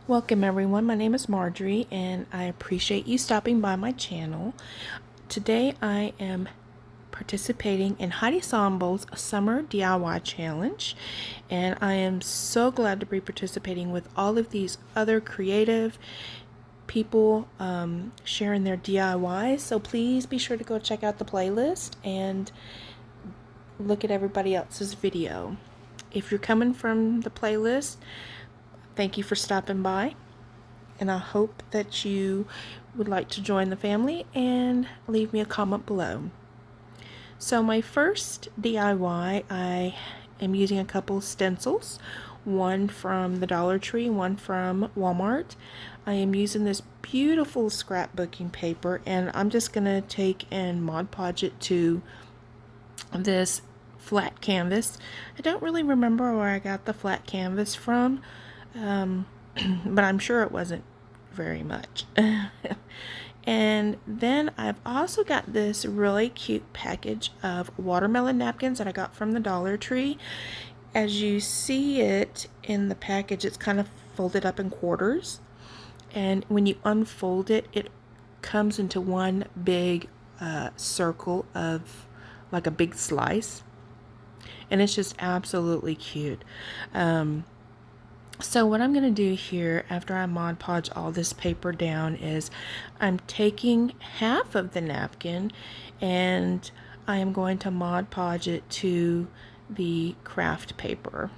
Welcome everyone, my name is Marjorie and I appreciate you stopping by my channel. Today I am participating in Heidi Sonboul's Summer DIY Challenge, and I am so glad to be participating with all of these other creative people sharing their DIYs. So please be sure to go check out the playlist and look at everybody else's video. If you're coming from the playlist, thank you for stopping by, and I hope that you would like to join the family and leave me a comment below. So my first DIY, I am using a couple stencils, one from the Dollar Tree, one from Walmart. I am using this beautiful scrapbooking paper, and I'm just going to take and Mod Podge it to this flat canvas. I don't really remember where I got the flat canvas from, but I'm sure it wasn't very much. And then I've also got this really cute package of watermelon napkins that I got from the Dollar Tree. As you see it in the package, it's kind of folded up in quarters, and when you unfold it, it comes into one big circle of like a big slice, and it's just absolutely cute. So what I'm going to do here after I Mod Podge all this paper down is I'm taking half of the napkin and I am going to Mod Podge it to the craft paper.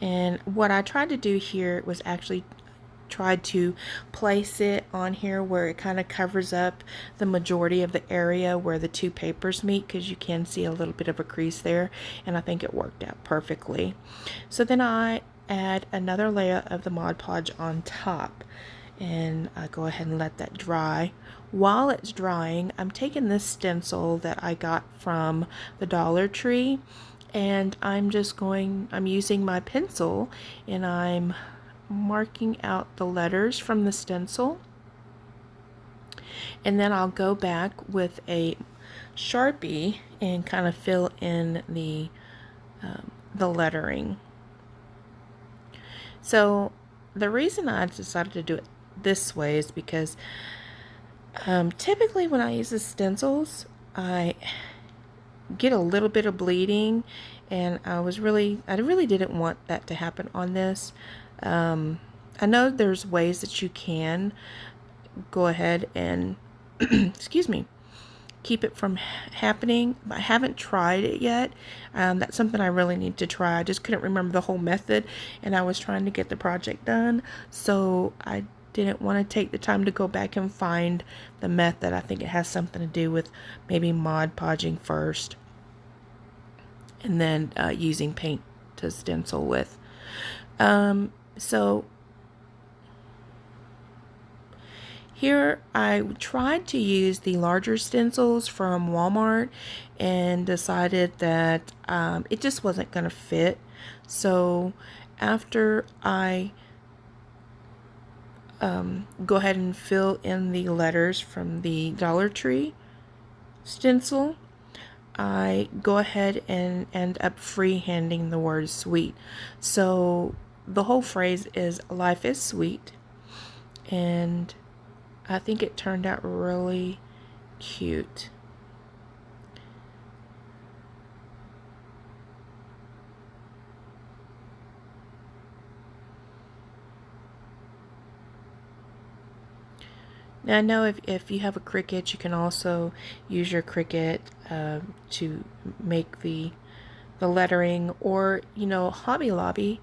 And what I tried to do here was actually tried to place it on here where it kind of covers up the majority of the area where the two papers meet, because you can see a little bit of a crease there, and I think it worked out perfectly. So then I add another layer of the Mod Podge on top, and I go ahead and let that dry. While it's drying, I'm taking this stencil that I got from the Dollar Tree, and I'm using my pencil and I'm marking out the letters from the stencil, and then I'll go back with a Sharpie and kind of fill in the lettering. So the reason I decided to do it this way is because typically when I use the stencils, I get a little bit of bleeding, and I really didn't want that to happen on this. I know there's ways that you can go ahead and excuse me, keep it from happening, but I haven't tried it yet. That's something I really need to try. I just couldn't remember the whole method, and I was trying to get the project done, so I didn't want to take the time to go back and find the method. I think it has something to do with maybe Mod Podging first and then using paint to stencil with. So here I tried to use the larger stencils from Walmart and decided that it just wasn't going to fit. So after I go ahead and fill in the letters from the Dollar Tree stencil, I go ahead and end up freehanding the word sweet. So the whole phrase is "life is sweet," and I think it turned out really cute. Now I know if you have a Cricut, you can also use your Cricut to make the lettering, or Hobby Lobby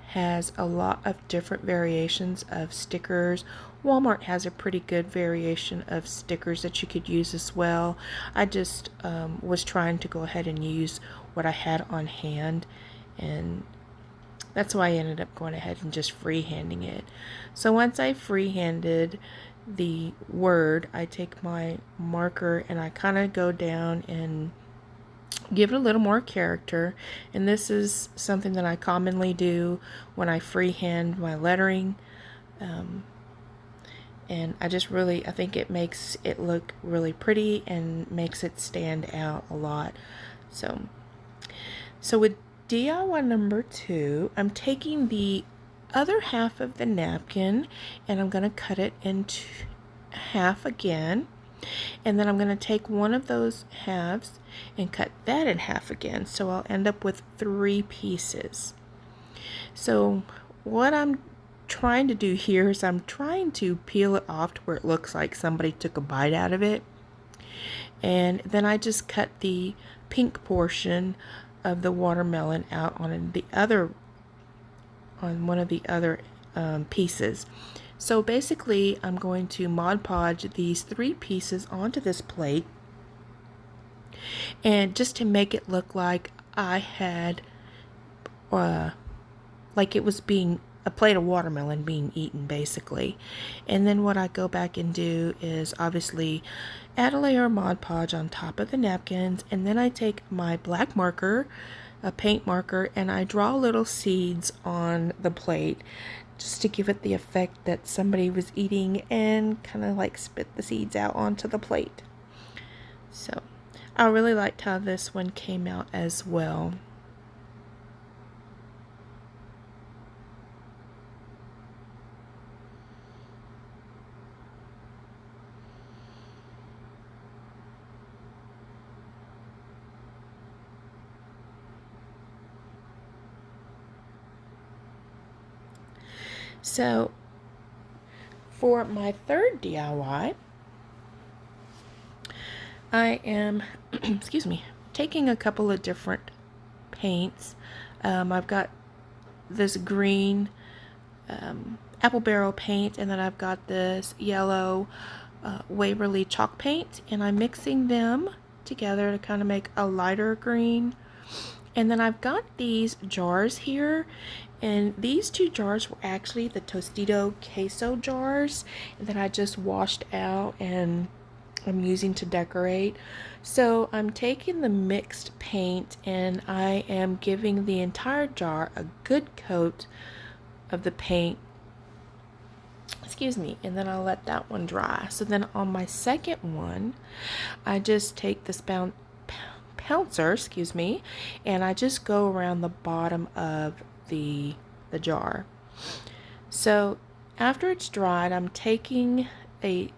has a lot of different variations of stickers. Walmart has a pretty good variation of stickers that you could use as well. I just was trying to go ahead and use what I had on hand, and that's why I ended up going ahead and just freehanding it. So once I freehanded the word, I take my marker and I kind of go down and give it a little more character, and this is something that I commonly do when I freehand my lettering, and I think it makes it look really pretty and makes it stand out a lot. So with DIY number 2, I'm taking the other half of the napkin and I'm going to cut it into half again. And then I'm going to take one of those halves and cut that in half again. So I'll end up with 3 pieces. So what I'm trying to do here is I'm trying to peel it off to where it looks like somebody took a bite out of it. And then I just cut the pink portion of the watermelon out on one of the other pieces. So basically I'm going to Mod Podge these 3 pieces onto this plate, and just to make it look like I had like it was being a plate of watermelon being eaten basically. And then what I go back and do is obviously add a layer of Mod Podge on top of the napkins, and then I take my black marker, a paint marker, and I draw little seeds on the plate just to give it the effect that somebody was eating and kind of like spit the seeds out onto the plate. So I really liked how this one came out as well. So for my third DIY, I am excuse me, taking a couple of different paints. I've got this green apple barrel paint, and then I've got this yellow Waverly chalk paint, and I'm mixing them together to kind of make a lighter green. And then I've got these jars here, and these 2 jars were actually the Tostito queso jars that I just washed out and I'm using to decorate. So I'm taking the mixed paint and I am giving the entire jar a good coat of the paint, excuse me, and then I'll let that one dry. So then on my second one, I just take this pouncer, excuse me, and I just go around the bottom of the jar. So after it's dried, I'm taking a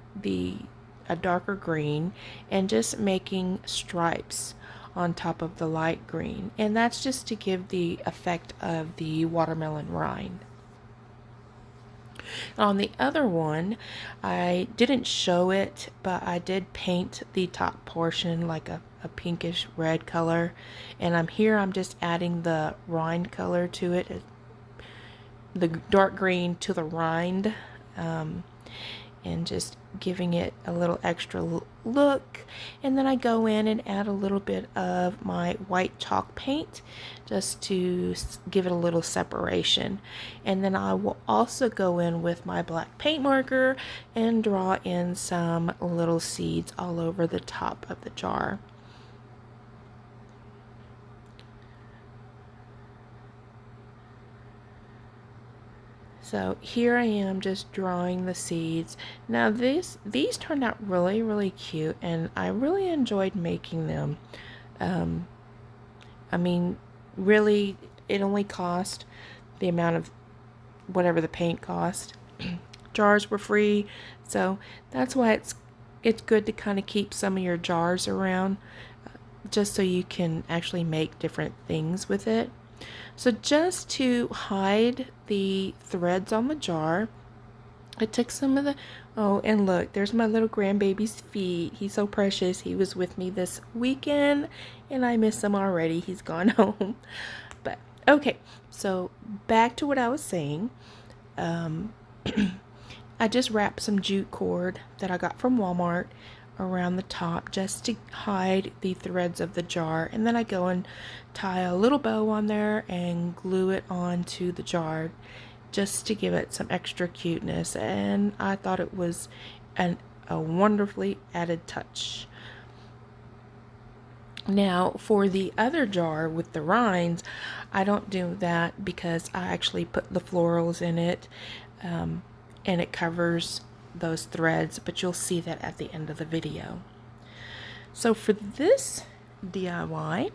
darker green and just making stripes on top of the light green, and that's just to give the effect of the watermelon rind. On the other one, I didn't show it, but I did paint the top portion like a pinkish red color, and I'm just adding the rind color to it, the dark green to the rind, and just giving it a little extra look. And then I go in and add a little bit of my white chalk paint just to give it a little separation. And then I will also go in with my black paint marker and draw in some little seeds all over the top of the jar. So here I am just drawing the seeds. Now these turned out really cute, and I really enjoyed making them. I mean, really, it only cost the amount of whatever the paint cost. Jars were free, so that's why it's good to kind of keep some of your jars around, just so you can actually make different things with it. So just to hide the threads on the jar, I took some of the, oh, and look, there's my little grandbaby's feet. He's so precious. He was with me this weekend, and I miss him already. He's gone home. But, okay, so back to what I was saying. I just wrapped some jute cord that I got from Walmart around the top just to hide the threads of the jar, and then I go and tie a little bow on there and glue it onto the jar just to give it some extra cuteness, and I thought it was a wonderfully added touch. Now for the other jar with the rinds, I don't do that because I actually put the florals in it, and it covers those threads, but you'll see that at the end of the video. So for this DIY,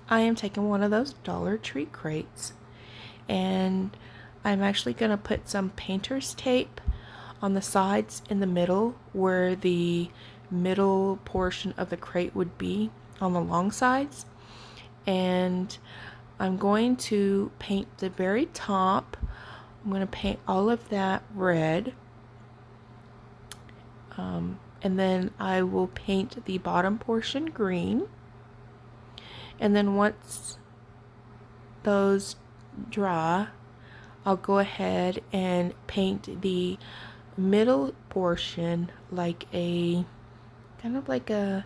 I am taking one of those Dollar Tree crates, and I'm actually going to put some painter's tape on the sides in the middle where the middle portion of the crate would be on the long sides. And I'm going to paint the very top. I'm going to paint all of that red. And then I will paint the bottom portion green. And then once those dry, I'll go ahead and paint the middle portion like a kind of like a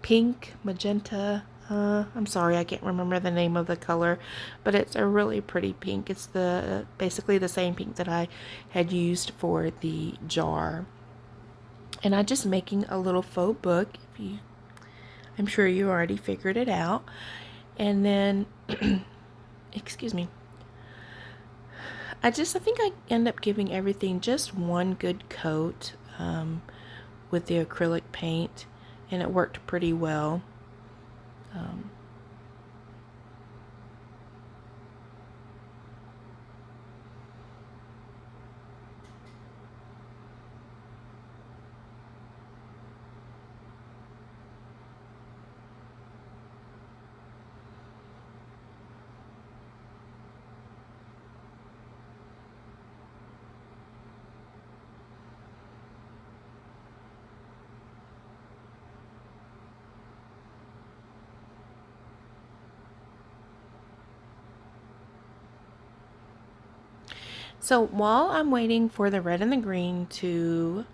pink magenta. I'm sorry, I can't remember the name of the color, but it's a really pretty pink. It's the basically the same pink that I had used for the jar. And I'm just making a little faux book. I'm sure you already figured it out. And then excuse me. I think I end up giving everything just one good coat with the acrylic paint, and it worked pretty well. So while I'm waiting for the red and the green to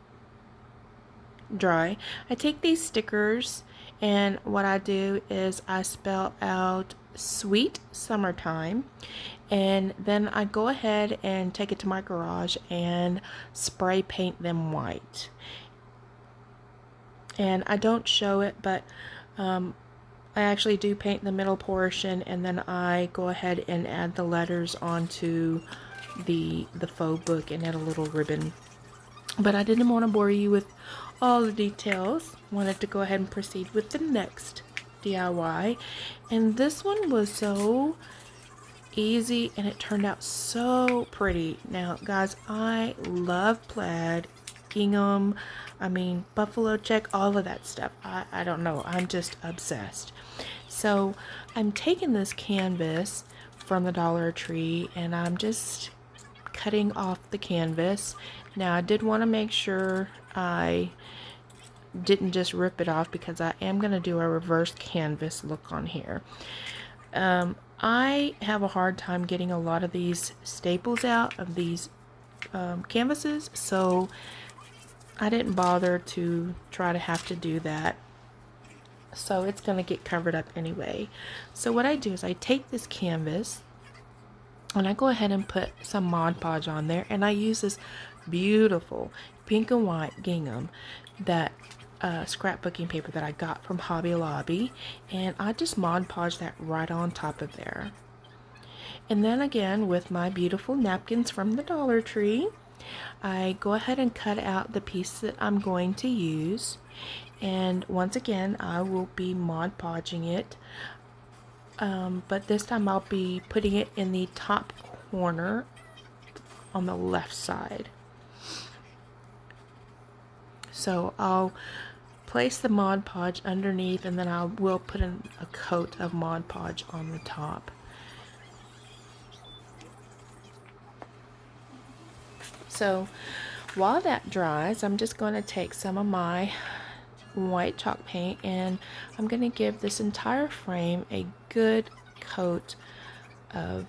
dry, I take these stickers, and what I do is I spell out Sweet Summertime, and then I go ahead and take it to my garage and spray paint them white. And I don't show it, but I actually do paint the middle portion, and then I go ahead and add the letters onto the faux book and add a little ribbon. But I didn't want to bore you with all the details. Wanted to go ahead and proceed with the next DIY. And this one was so easy, and it turned out so pretty. Now guys, I love plaid, gingham, buffalo check, all of that stuff. I don't know, I'm just obsessed. So I'm taking this canvas from the Dollar Tree, and I'm just cutting off the canvas. Now I did want to make sure I didn't just rip it off, because I am going to do a reverse canvas look on here. I have a hard time getting a lot of these staples out of these canvases, so I didn't bother to try to have to do that. So it's going to get covered up anyway. So what I do is I take this canvas and I go ahead and put some Mod Podge on there, and I use this beautiful pink and white gingham, that scrapbooking paper that I got from Hobby Lobby, and I just Mod Podge that right on top of there. And then again, with my beautiful napkins from the Dollar Tree, I go ahead and cut out the piece that I'm going to use, and once again I will be Mod Podging it, but this time I'll be putting it in the top corner on the left side. So I'll place the Mod Podge underneath, and then I will put in a coat of Mod Podge on the top. So while that dries, I'm just going to take some of my white chalk paint, and I'm going to give this entire frame a good coat of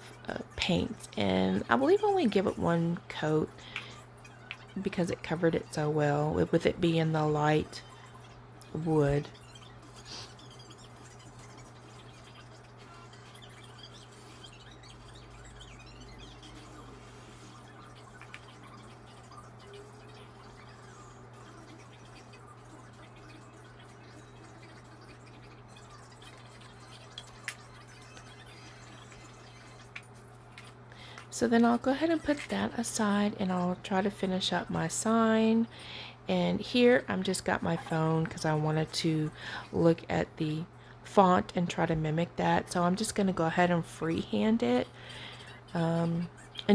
paint. And I believe I only give it one coat because it covered it so well, with it being the light wood. So then I'll go ahead and put that aside, and I'll try to finish up my sign. And here I'm just got my phone because I wanted to look at the font and try to mimic that. So I'm just going to go ahead and freehand it and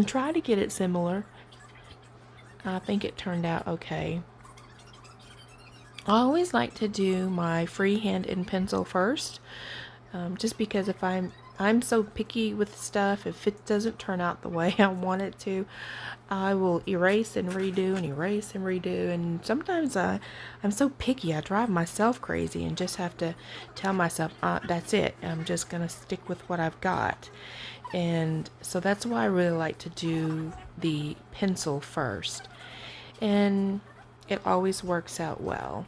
try to get it similar. I think it turned out okay. I always like to do my freehand in pencil first, just because if I'm so picky with stuff, if it doesn't turn out the way I want it to, I will erase and redo and erase and redo. And sometimes I'm so picky, I drive myself crazy and just have to tell myself, that's it. I'm just gonna stick with what I've got. And so that's why I really like to do the pencil first. And it always works out well.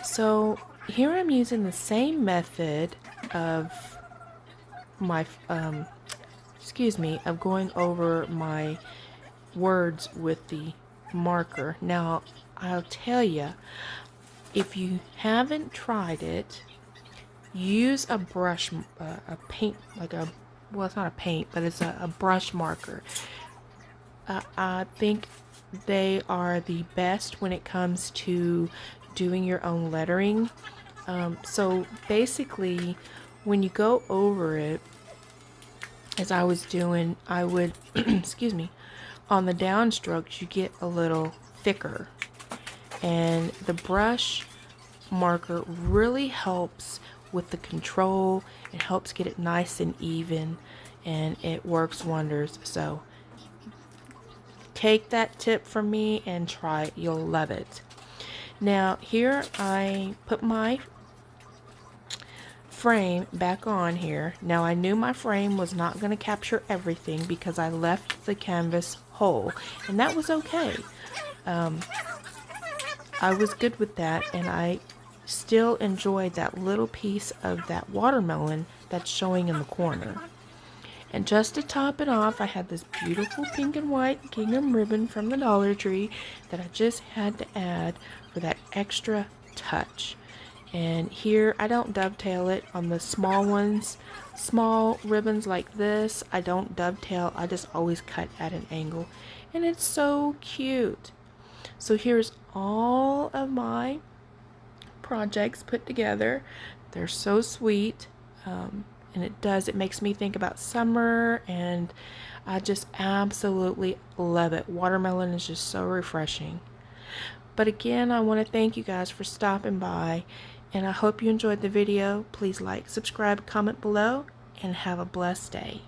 So here I'm using the same method of my, of going over my words with the marker. Now, I'll tell you, if you haven't tried it, use a brush, a paint, well, it's not a paint, but it's a brush marker. I think they are the best when it comes to doing your own lettering. So basically, when you go over it, as I was doing, I would, excuse me, on the downstrokes, you get a little thicker. And the brush marker really helps with the control. It helps get it nice and even, and it works wonders. So take that tip from me and try it. You'll love it. Now here I put my frame back on here. Now I knew my frame was not going to capture everything because I left the canvas whole, and that was okay. I was good with that, and I still enjoyed that little piece of that watermelon that's showing in the corner. And just to top it off, I had this beautiful pink and white gingham ribbon from the Dollar Tree that I just had to add for that extra touch. And here I don't dovetail it on the small ones. Small ribbons like this, I don't dovetail. I just always cut at an angle. And it's so cute. So here's all of my projects put together. They're so sweet. And it makes me think about summer, and I just absolutely love it. Watermelon is just so refreshing. But again, I want to thank you guys for stopping by, and I hope you enjoyed the video. Please like, subscribe, comment below, and have a blessed day.